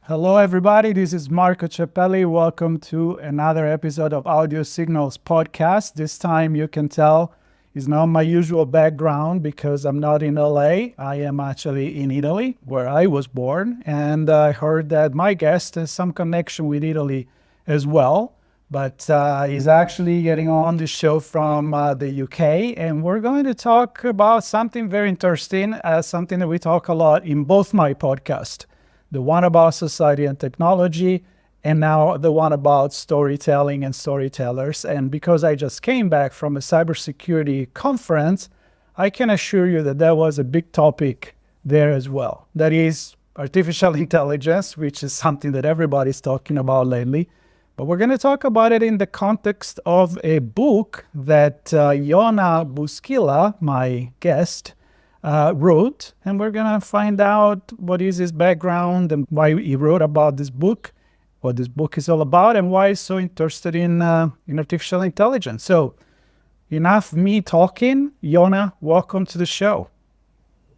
Hello, everybody. This is Marco Ciappelli. Welcome to another episode of Audio Signals podcast. This time, you can tell, is not my usual background because I'm not in LA. I am actually in Italy, where I was born. And I heard that my guest has some connection with Italy as well. But he's actually getting on the show from the UK. And we're going to talk about something very interesting, something that we talk a lot in both my podcasts. The one about society and technology, and now the one about storytelling and storytellers. And because I just came back from a cybersecurity conference, I can assure you that there was a big topic there as well. That is artificial intelligence, which is something that everybody's talking about lately. But we're going to talk about it in the context of a book that Yona Bouskila, my guest, wrote, and we're gonna find out what is his background and why he wrote about this book, what this book is all about, and why he's so interested in artificial intelligence. So, enough me talking. Yona, welcome to the show.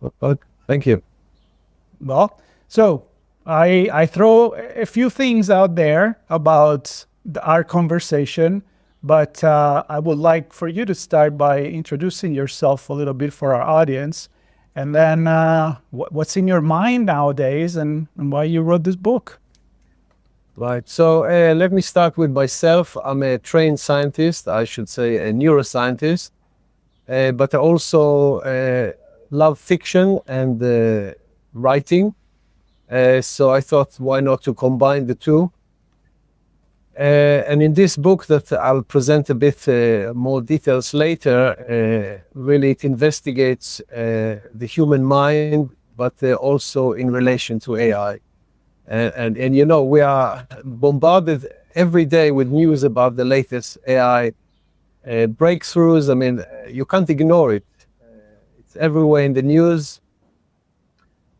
Well, thank you. Well, so I throw a few things out there about our conversation, but I would like for you to start by introducing yourself a little bit for our audience, and then what's in your mind nowadays and why you wrote this book. Right. So let me start with myself. I'm a trained scientist, I should say a neuroscientist, but I also love fiction and writing. So I thought, why not to combine the two? And in this book that I'll present a bit more details later, really it investigates the human mind, but also in relation to AI. And you know, we are bombarded every day with news about the latest AI breakthroughs. I mean, you can't ignore it. It's everywhere in the news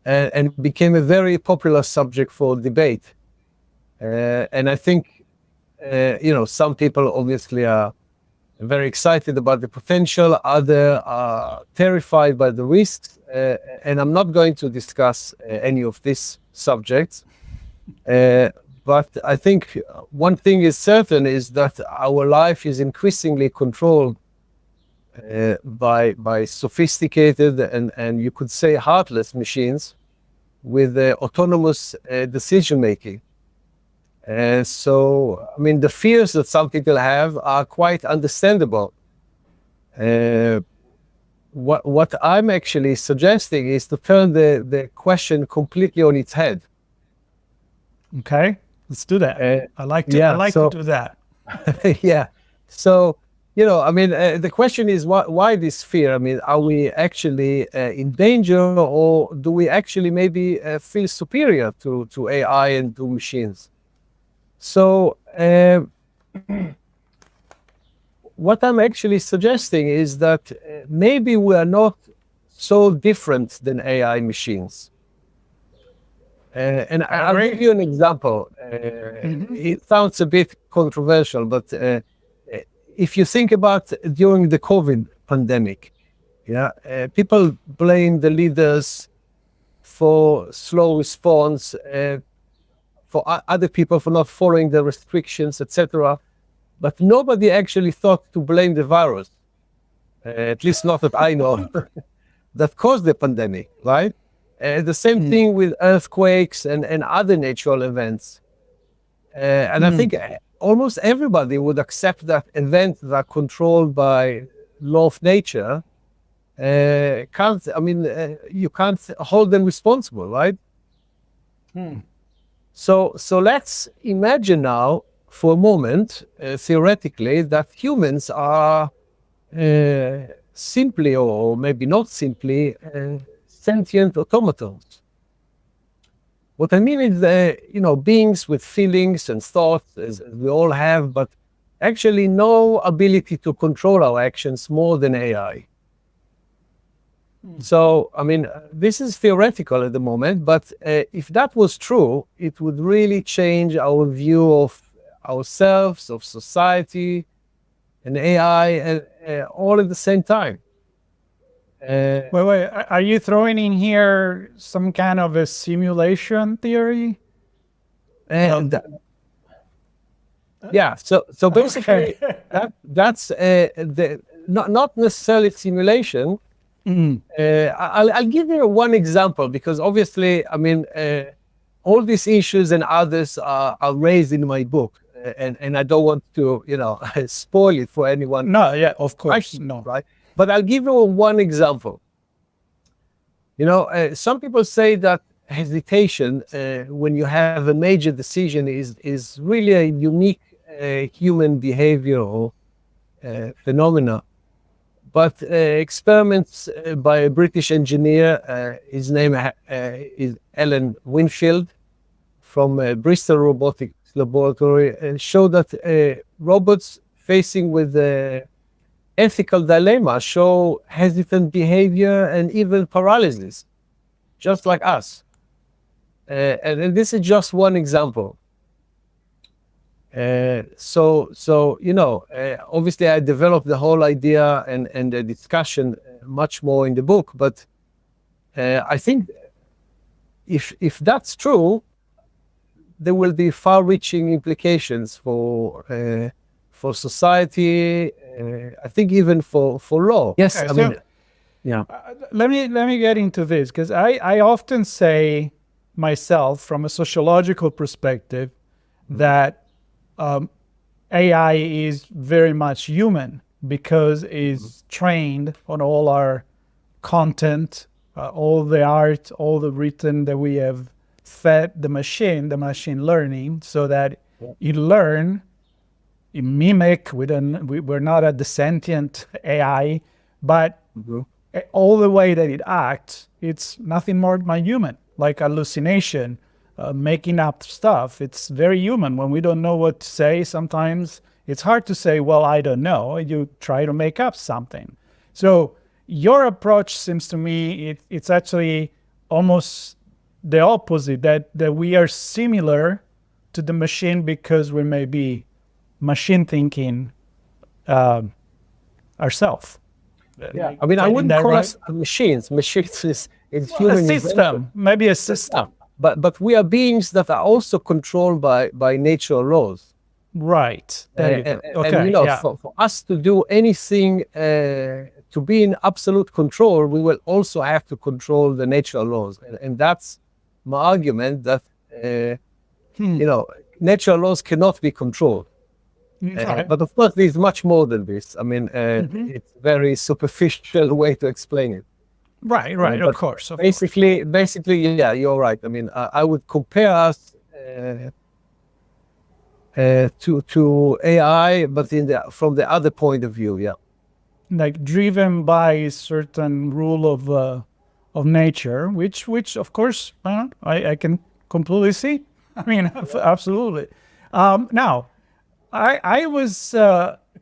and became a very popular subject for debate. And I think some people obviously are very excited about the potential, others are terrified by the risks, and I'm not going to discuss any of these subjects. But I think one thing is certain is that our life is increasingly controlled by sophisticated and you could say heartless machines with autonomous decision making. So, I mean, the fears that some people have are quite understandable. What I'm actually suggesting is to turn the question completely on its head. Okay, let's do that. I like to do that. Yeah. So, I mean, the question is why this fear? I mean, are we actually in danger, or do we actually maybe feel superior to AI and to machines? So what I'm actually suggesting is that maybe we are not so different than AI machines. And I'll give you an example. It sounds a bit controversial, but if you think about during the COVID pandemic, people blame the leaders for slow response, for other people for not following the restrictions, etc. But nobody actually thought to blame the virus, at least not that I know, that caused the pandemic, right? The same thing with earthquakes and other natural events. And I think almost everybody would accept that events that are controlled by law of nature you can't hold them responsible, right? So let's imagine now for a moment, theoretically, that humans are simply, or maybe not simply, sentient automatons. What I mean is, beings with feelings and thoughts, as we all have, but actually no ability to control our actions more than AI. So, I mean, this is theoretical at the moment, but if that was true, it would really change our view of ourselves, of society, and AI, all at the same time. Wait, are you throwing in here some kind of a simulation theory? And yeah, so basically that's not necessarily simulation. I'll give you one example, because obviously, I mean, all these issues and others are raised in my book, and I don't want to, spoil it for anyone. No, yeah, of course, no. Right? But I'll give you one example. Some people say that hesitation, when you have a major decision, is really a unique human behavioral phenomena. But experiments by a British engineer, his name is Alan Winfield, from Bristol Robotics Laboratory, show that robots facing with ethical dilemma show hesitant behavior and even paralysis, just like us. And this is just one example. Obviously I developed the whole idea and the discussion much more in the book, but I think if that's true, there will be far-reaching implications for society. I think even for law. Yes, Okay, I mean, yeah. Let me get into this, because I often say myself, from a sociological perspective, that AI is very much human, because it's trained on all our content, all the art, all the written that we have fed the machine learning, so that it learn, it mimic. We're not at the sentient AI, but all the way that it acts, it's nothing more than human, like hallucination, making up stuff. It's very human. When we don't know what to say, sometimes it's hard to say, well, I don't know. You try to make up something. So your approach seems to me, it's actually almost the opposite, that we are similar to the machine because we may be machine thinking ourselves. Yeah, I mean, I wouldn't call us machines. Machines is human. A system, maybe a system. But we are beings that are also controlled by natural laws. Right. And for us to do anything, to be in absolute control, we will also have to control the natural laws. And that's my argument, that natural laws cannot be controlled. But of course, there's much more than this. I mean, it's a very superficial way to explain it. Right, of course. Basically, yeah, you're right. I mean, I would compare us to AI, but from the other point of view, yeah. Like driven by a certain rule of nature, which of course I can completely see. I mean, absolutely. Now, I was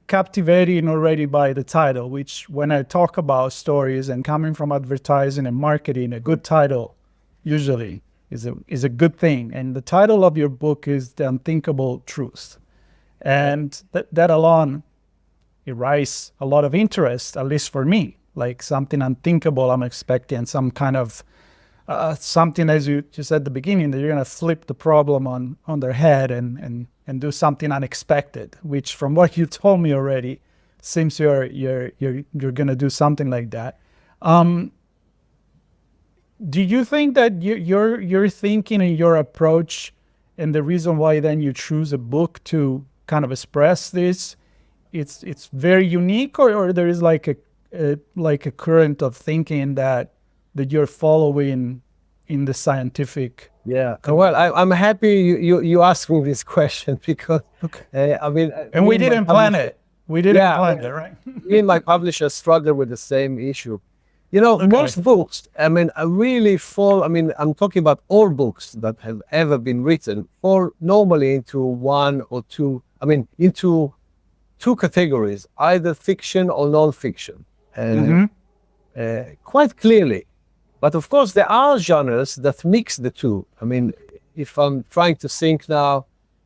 captivated already by the title, which, when I talk about stories and coming from advertising and marketing, a good title usually is a good thing. And the title of your book is The Unthinkable Truth. And that alone, it raises a lot of interest, at least for me, like something unthinkable. I'm expecting some kind of something, as you said at the beginning, that you're going to flip the problem on their head and do something unexpected, which, from what you told me already, seems you're going to do something like that. Do you think that your thinking and your approach, and the reason why then you choose a book to kind of express this, it's very unique, or there is like a current of thinking that you're following in the scientific? Yeah. Well, I'm happy you asked me this question, because I mean, and we didn't plan it. We didn't plan it, right? Me and my publisher struggle with the same issue. Most books, I mean, I really fall. I mean, I'm talking about all books that have ever been written, fall normally into one or two. I mean, into two categories, either fiction or non-fiction, and quite clearly. But of course, there are genres that mix the two. I mean, if I'm trying to think now,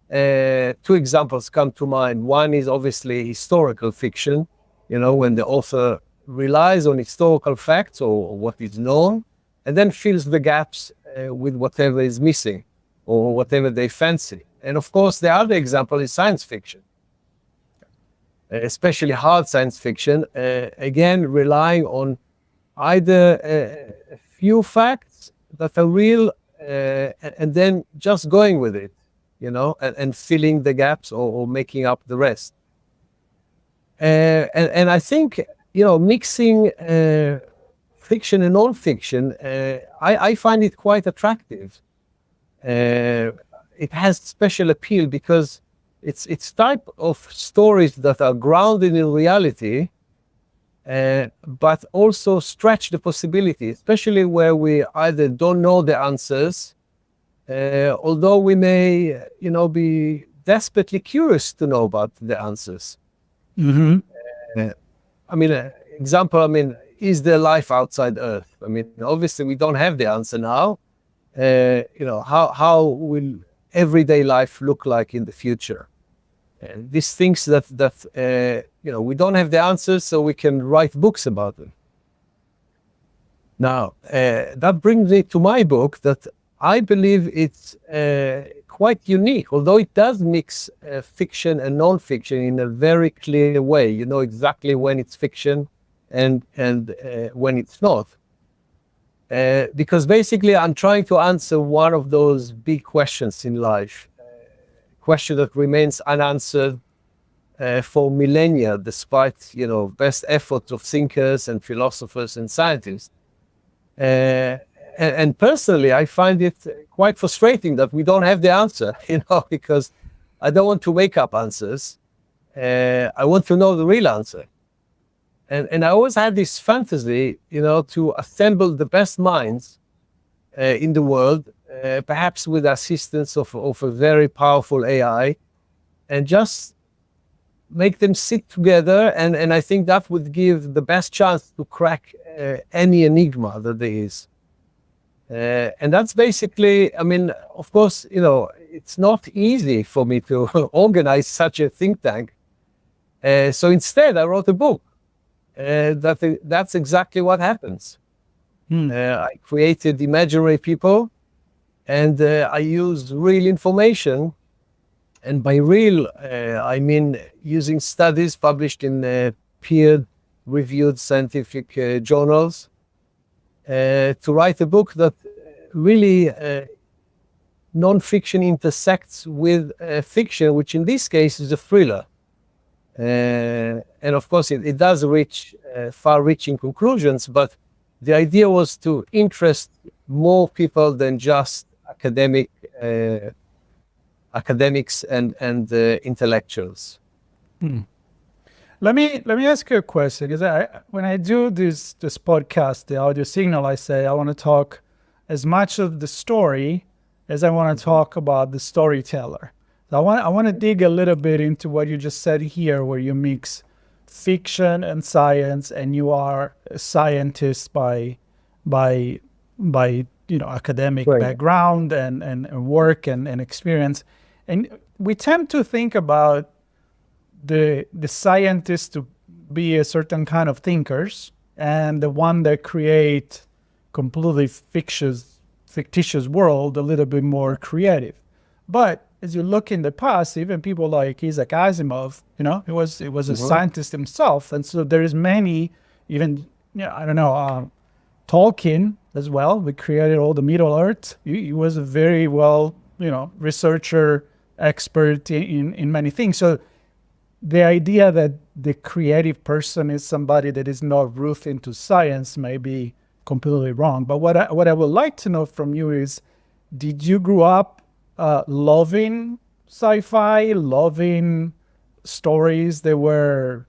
two examples come to mind. One is obviously historical fiction, when the author relies on historical facts or what is known, and then fills the gaps with whatever is missing. or whatever they fancy. And of course, the other example is science fiction, especially hard science fiction, again, relying on either a few facts that are real and then just going with it, and filling the gaps or making up the rest. And I think, mixing fiction and non-fiction, I find it quite attractive. It has special appeal because it's type of stories that are grounded in reality, but also stretch the possibility, especially where we either don't know the answers, although we may, be desperately curious to know about the answers. Mm-hmm. Example, is there life outside Earth? Obviously we don't have the answer now. How will everyday life look like in the future? These things that we don't have the answers, so we can write books about them. Now, that brings me to my book that I believe it's quite unique, although it does mix fiction and non-fiction in a very clear way. You know exactly when it's fiction and when it's not. Because basically I'm trying to answer one of those big questions in life, question that remains unanswered for millennia, despite best efforts of thinkers and philosophers and scientists. And personally, I find it quite frustrating that we don't have the answer, because I don't want to make up answers. I want to know the real answer. And I always had this fantasy, to assemble the best minds in the world, perhaps with the assistance of a very powerful AI, and just make them sit together. And I think that would give the best chance to crack any enigma that there is. And that's basically, of course, it's not easy for me to organize such a think tank. So instead, I wrote a book. That's exactly what happens. I created imaginary people, and I used real information. And by real, I mean using studies published in peer-reviewed scientific journals to write a book that really non-fiction intersects with fiction, which in this case is a thriller. And of course, it does reach far-reaching conclusions, but the idea was to interest more people than just academics and intellectuals. Let me ask you a question, because when I do this podcast, the audio signal, I say I want to talk as much of the story as I want to talk about the storyteller. So I want to dig a little bit into what you just said here, where you mix fiction and science, and you are a scientist by academic background and work and experience. And we tend to think about the scientists to be a certain kind of thinkers, and the one that create completely fictitious world a little bit more creative. But as you look in the past, even people like Isaac Asimov, he was a scientist himself, and so there is many, even Tolkien as well. We created all the Middle Earth. He was a very well, researcher, expert in many things. So the idea that the creative person is somebody that is not rooted into science may be completely wrong. But what I would like to know from you is, did you grow up loving sci-fi, loving stories that were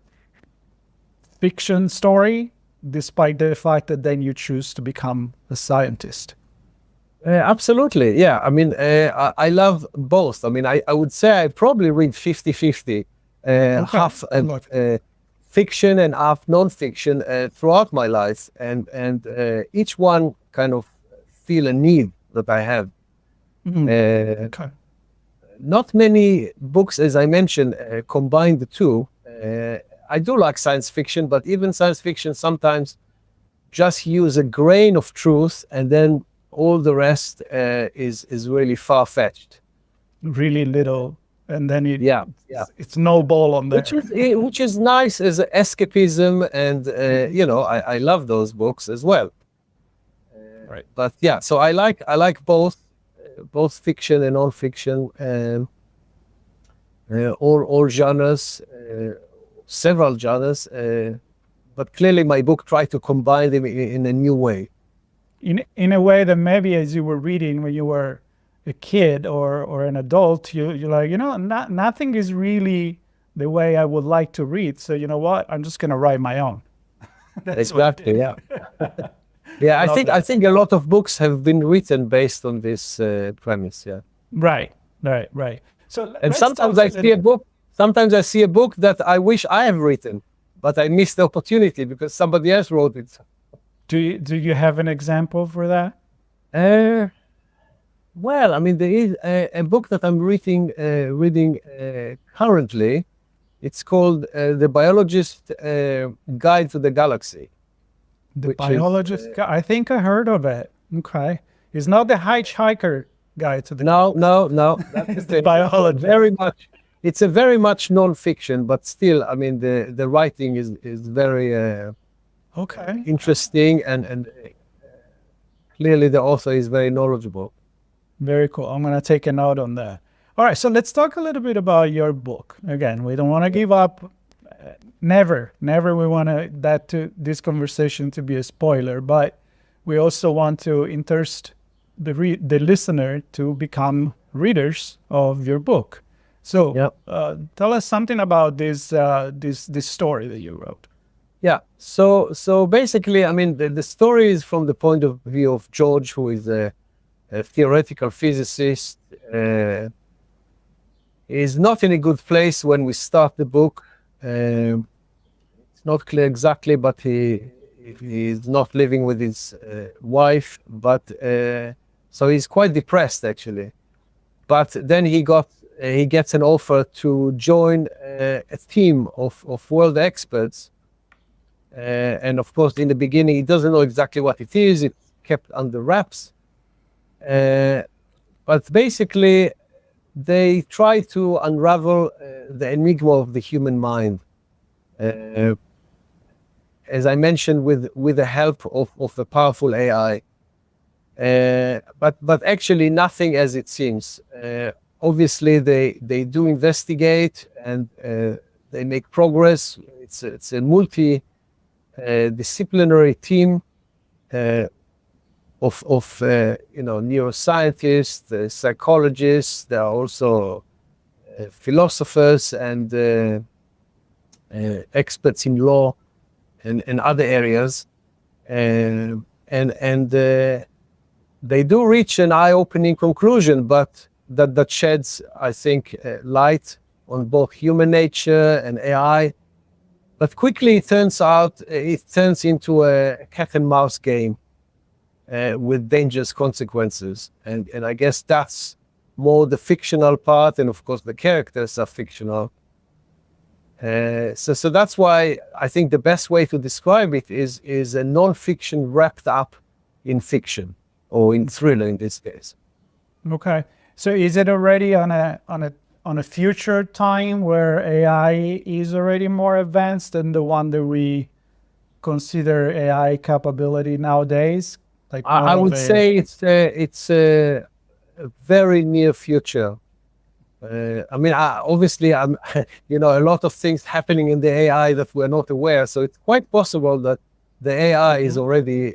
fiction story, despite the fact that then you choose to become a scientist? Absolutely, yeah. I love both. I would say I probably read 50-50, half fiction and half non-fiction throughout my life, and each one kind of feel a need that I have. Not many books, as I mentioned, combine the two. I do like science fiction, but even science fiction sometimes just use a grain of truth and then all the rest is really far-fetched. Really little, and then Yeah. it's snowball on there. Which is nice as escapism, and I love those books as well. Right. But yeah, so I like both fiction and non-fiction, all genres, several genres. But clearly, my book tried to combine them in a new way. In a way that maybe as you were reading when you were a kid or an adult, you're like, nothing is really the way I would like to read. So you know what? I'm just going to write my own. Exactly. Yeah. Yeah. I think a lot of books have been written based on this premise. Yeah. Right. So sometimes I see a book that I wish I have written, but I missed the opportunity because somebody else wrote it. Do you have an example for that? Well, I mean, there is a book that I'm reading currently. It's called The Biologist Guide to the Galaxy. The Biologist Guide. I think I heard of it. Okay. It's not the Hitchhiker Guide to the No. That is the biologist. Very much. It's a very much non-fiction, but still, I mean, the writing is very okay, interesting, and clearly the author is very knowledgeable. Very cool. I'm going to take a note on that. All right, so let's talk a little bit about your book. Again, we don't want to give up. Never we want this conversation to be a spoiler, but we also want to interest the listener to become readers of your book. So tell us something about this story that you wrote. Yeah. So basically, I mean, the story is from the point of view of George, who is a theoretical physicist. Is not in a good place when we start the book. It's not clear exactly, but he is not living with his wife. But so he's quite depressed actually. But then he gets an offer to join a team of world experts. And of course, in the beginning, he doesn't know exactly what it is. It's kept under wraps. But basically, they try to unravel the enigma of the human mind. As I mentioned, with the help of a powerful AI. But actually, nothing as it seems. Obviously, they do investigate and they make progress. It's a multi-disciplinary team of neuroscientists, psychologists. There are also philosophers and experts in law and other areas, and they do reach an eye-opening conclusion, but that sheds, I think, light on both human nature and AI. But quickly it turns into a cat and mouse game with dangerous consequences. And I guess that's more the fictional part, and of course the characters are fictional. So that's why I think the best way to describe it is a non-fiction wrapped up in fiction, or in thriller in this case. Okay. So is it already on a future time where AI is already more advanced than the one that we consider AI capability nowadays? Like I would say it's a very near future. I mean, obviously, a lot of things happening in the AI that we're not aware. So it's quite possible that the AI is already,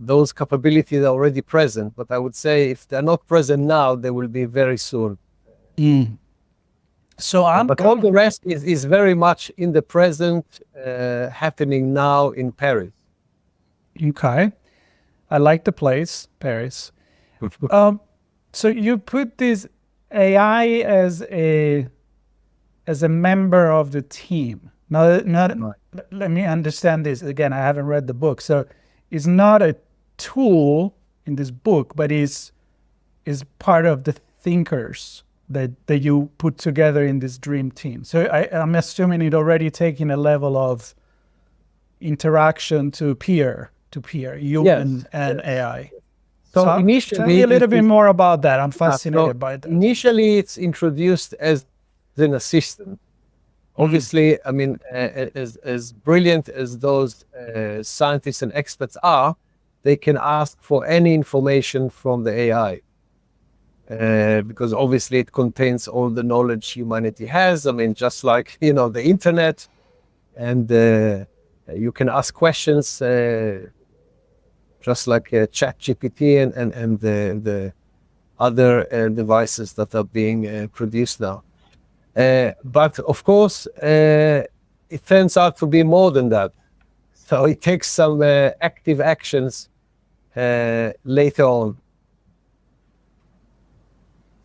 those capabilities are already present. But I would say if they're not present now, they will be very soon. So but all the rest is very much in the present, happening now in Paris. Okay. I like the place, Paris. So you put this AI as a member of the team. Now, let me understand this. Again, I haven't read the book. So it's not a tool in this book, but is part of the thinkers that you put together in this dream team. So I'm assuming it already taking a level of interaction to peer to peer, human and yes. AI. So Tell initially, me a little bit more about that. I'm so fascinated by that. initially it's introduced as an assistant. Obviously, I mean, as brilliant as those scientists and experts are, they can ask for any information from the AI. Because obviously it contains all the knowledge humanity has. I mean, just like, the internet, and you can ask questions just like ChatGPT and the other devices that are being produced now. But of course, it turns out to be more than that. So it takes some active actions later on.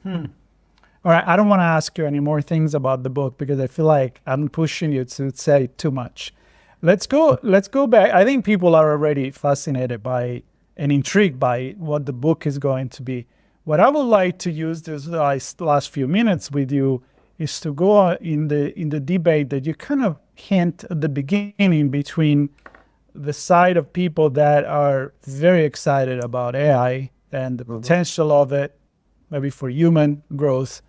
All right, I don't want to ask you any more things about the book because I feel like I'm pushing you to say too much. Let's go back. I think people are already fascinated by and intrigued by what the book is going to be. What I would like to use this last few minutes with you is to go in the debate that you kind of hint at the beginning between the side of people that are very excited about AI and the potential of it, maybe for human growth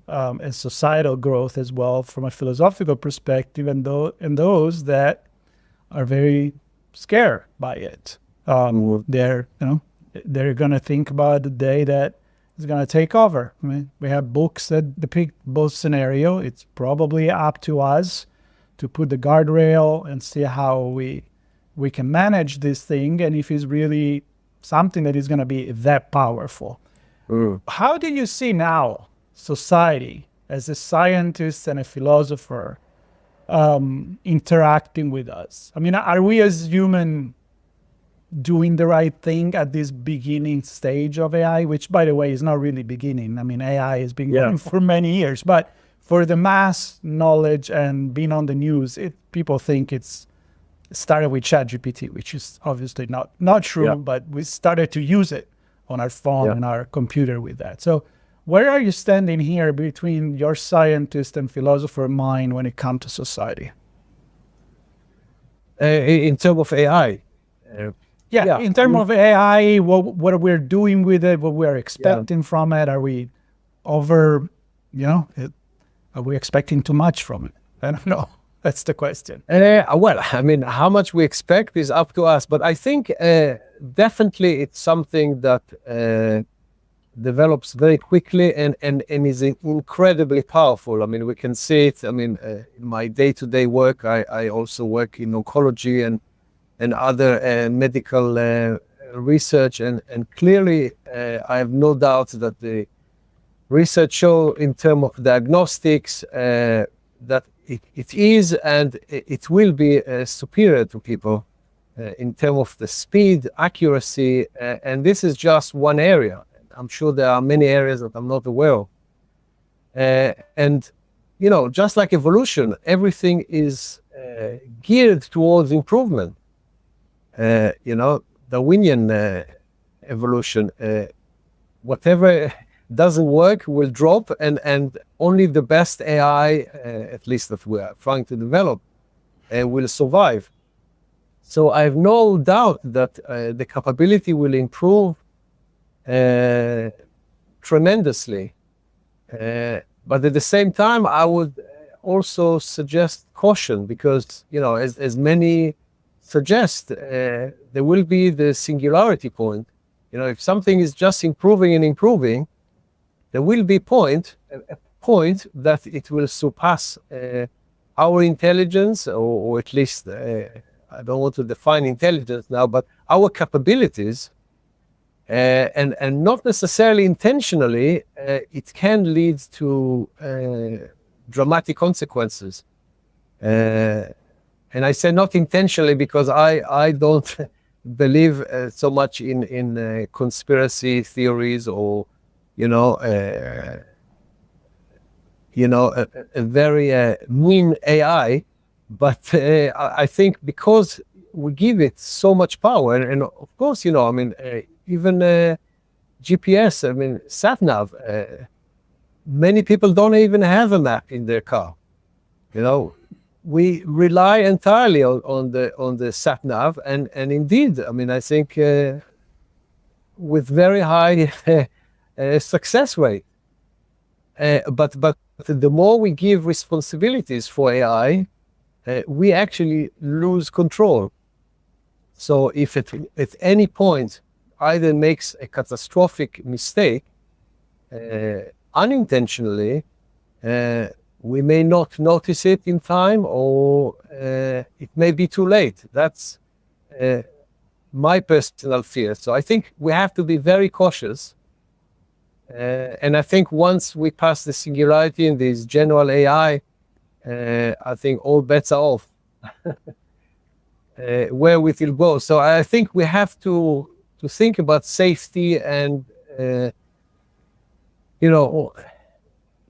and societal growth as well from a philosophical perspective, and those that are very scared by it. They're going to think about the day that it's going to take over. I mean, we have books that depict both scenario. It's probably up to us to put the guardrail and see how we can manage this thing, and if it's really something that is going to be that powerful. How do you see now society as a scientist and a philosopher interacting with us? I mean, are we as human doing the right thing at this beginning stage of AI, which, by the way, is not really beginning? I mean, AI has been going for many years, but for the mass knowledge and being on the news, people think it's started with ChatGPT, which is obviously not true, but we started to use it on our phone and our computer with that. So where are you standing here between your scientist and philosopher mind when it comes to society? In terms of AI? In terms of AI, what we're doing with it, what we're expecting from it, are we are we expecting too much from it? I don't know. That's the question. Well, I mean, how much we expect is up to us, but I think definitely it's something that develops very quickly and is incredibly powerful. I mean, we can see it. I mean, in my day-to-day work, I also work in oncology and other medical research, and clearly I have no doubt that the research show in terms of diagnostics that it is and it will be superior to people in terms of the speed, accuracy, and this is just one area. I'm sure there are many areas that I'm not aware of. And, just like evolution, everything is geared towards improvement. Darwinian evolution, whatever doesn't work will drop, and only the best AI, at least that we are trying to develop, will survive. So I have no doubt that the capability will improve tremendously. But at the same time, I would also suggest caution because, as many suggest, there will be the singularity point. If something is just improving and improving, there will be a point that it will surpass our intelligence, or at least, I don't want to define intelligence now, but our capabilities, and not necessarily intentionally, it can lead to dramatic consequences. And I say not intentionally because I don't believe so much in conspiracy theories or a very mean AI, but I think because we give it so much power, and of course, even GPS, sat nav, many people don't even have a map in their car. we rely entirely on the sat nav, and indeed, I mean, I think with very high success rate. But the more we give responsibilities for AI, we actually lose control. So if it at any point either makes a catastrophic mistake unintentionally, we may not notice it in time, or it may be too late. That's my personal fear. So I think we have to be very cautious. And I think once we pass the singularity in this general AI, I think all bets are off. Where we will go. So I think we have to think about safety and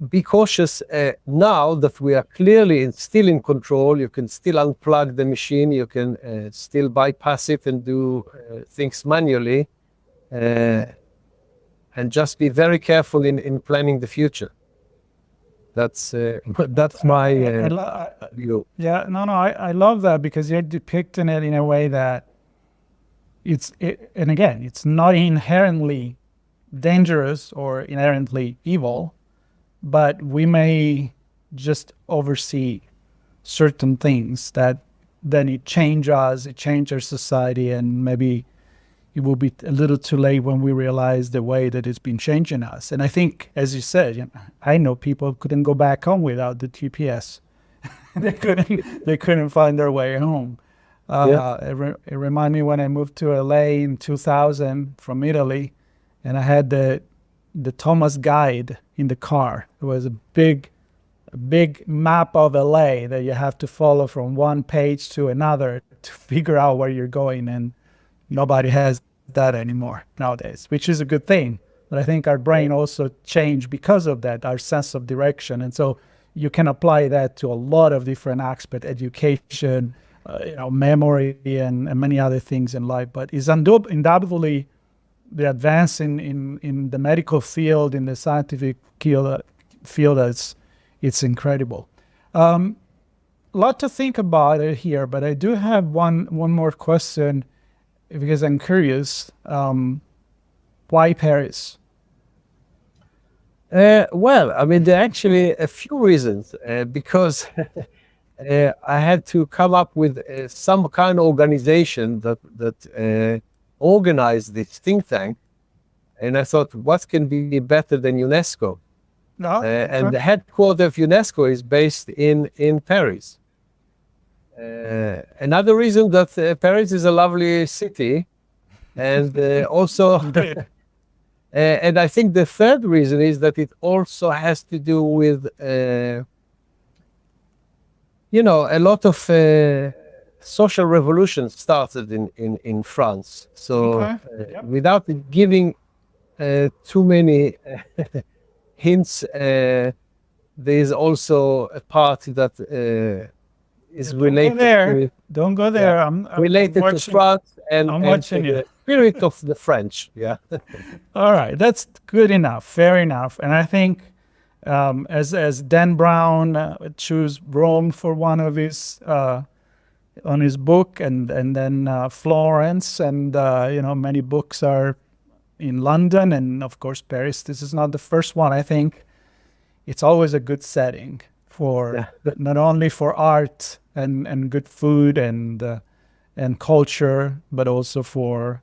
be cautious now that we are clearly still in control. You can still unplug the machine. You can still bypass it and do things manually, and just be very careful in planning the future. That's my view. Yeah, no, I love that, because you're depicting it in a way that and again, it's not inherently dangerous or inherently evil, but we may just oversee certain things that then it change us, it change our society, and maybe it will be a little too late when we realize the way that it's been changing us. And I think, as you said, I know people couldn't go back home without the GPS. They couldn't find their way home. It reminded me when I moved to LA in 2000 from Italy, and I had the Thomas guide in the car. It was a big map of LA that you have to follow from one page to another to figure out where you're going, and nobody has that anymore nowadays, which is a good thing. But I think our brain also changed because of that, our sense of direction. And so you can apply that to a lot of different aspects, education, memory, and many other things in life. But it's undoubtedly the advance in the medical field, in the scientific field, it's incredible. A lot to think about it here, but I do have one more question, because I'm curious. Why Paris? Well, I mean, there are actually a few reasons. Because I had to come up with some kind of organization that organized this think tank, and I thought, what can be better than UNESCO? And the headquarters of UNESCO is based in Paris. Another reason that Paris is a lovely city, and also, and I think the third reason is that it also has to do with, a lot of social revolutions started in France. So without giving too many hints, there is also a part that is related. Don't go there. I'm related to France and you. The spirit of the French. Yeah. All right, that's good enough. Fair enough. And I think, as Dan Brown chose Rome for one of his on his book, and then Florence, and many books are in London, and of course Paris. This is not the first one. I think it's always a good setting for not only for art and good food and culture, but also for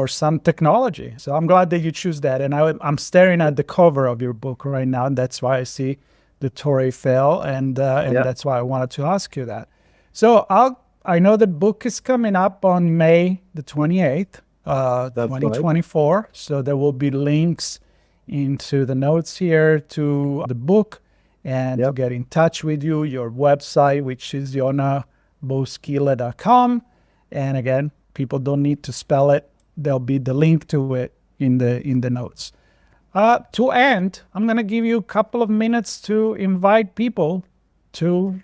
some technology. So I'm glad that you choose that. And I'm staring at the cover of your book right now, and that's why I see the Tour Eiffel, and that's why I wanted to ask you that. So I know the book is coming up on May the 28th, 2024. Right. So there will be links into the notes here to the book, and to get in touch with you, your website, which is yonabouskila.com. And again, people don't need to spell it. There'll be the link to it in the notes. To end, I'm going to give you a couple of minutes to invite people to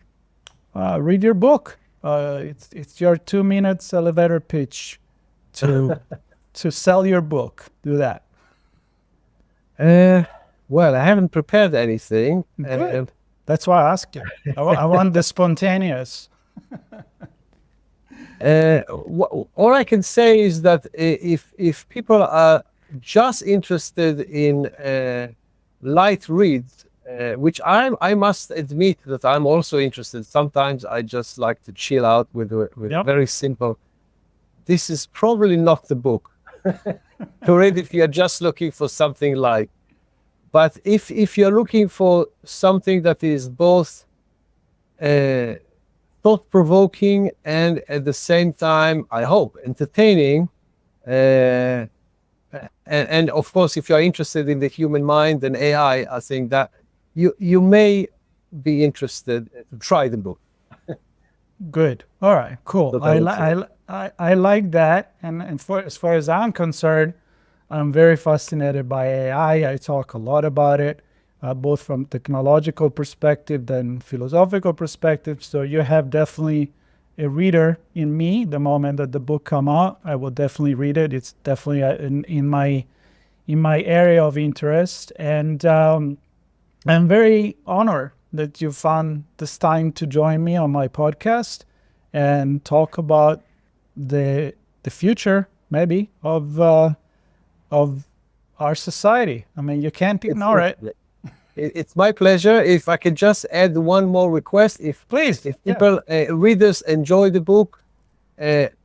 read your book. It's your 2 minutes elevator pitch to sell your book. Do that. Well, I haven't prepared anything. That's That's why I asked you. I want the spontaneous. All I can say is that if people are just interested in light reads, which I must admit that I'm also interested. Sometimes I just like to chill out with Yep. very simple. This is probably not the book to read if you're just looking for something light. But if you're looking for something that is both thought-provoking and at the same time, I hope, entertaining, and of course, if you're interested in the human mind and AI, I think that you may be interested to try the book. Good. All right. Cool. That I would say. I like that. And as far as I'm concerned, I'm very fascinated by AI. I talk a lot about it, both from technological perspective and philosophical perspective. So you have definitely a reader in me. The moment that the book come out, I will definitely read it. It's definitely in my area of interest. And I'm very honored that you found this time to join me on my podcast and talk about the future, maybe, of our society. I mean, you can't ignore it. It's my pleasure. If I could just add one more request, Please. if people, readers enjoy the book,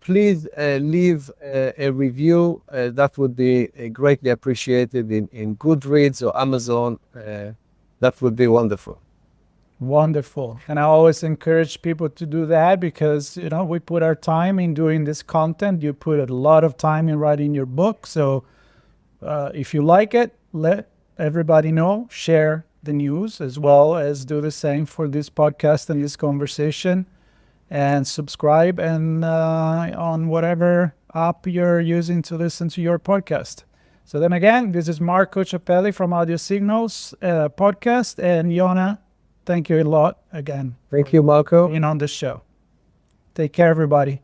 please leave a review. That would be greatly appreciated in Goodreads or Amazon. That would be wonderful. Wonderful. And I always encourage people to do that because, we put our time in doing this content. You put a lot of time in writing your book. So if you like it, let everybody know, share the news, as well as do the same for this podcast and this conversation, and subscribe and on whatever app you're using to listen to your podcast. So then again, this is Marco Ciappelli from Audio Signals podcast, and Yona, thank you a lot again. Thank you, Marco. Being on the show. Take care, everybody.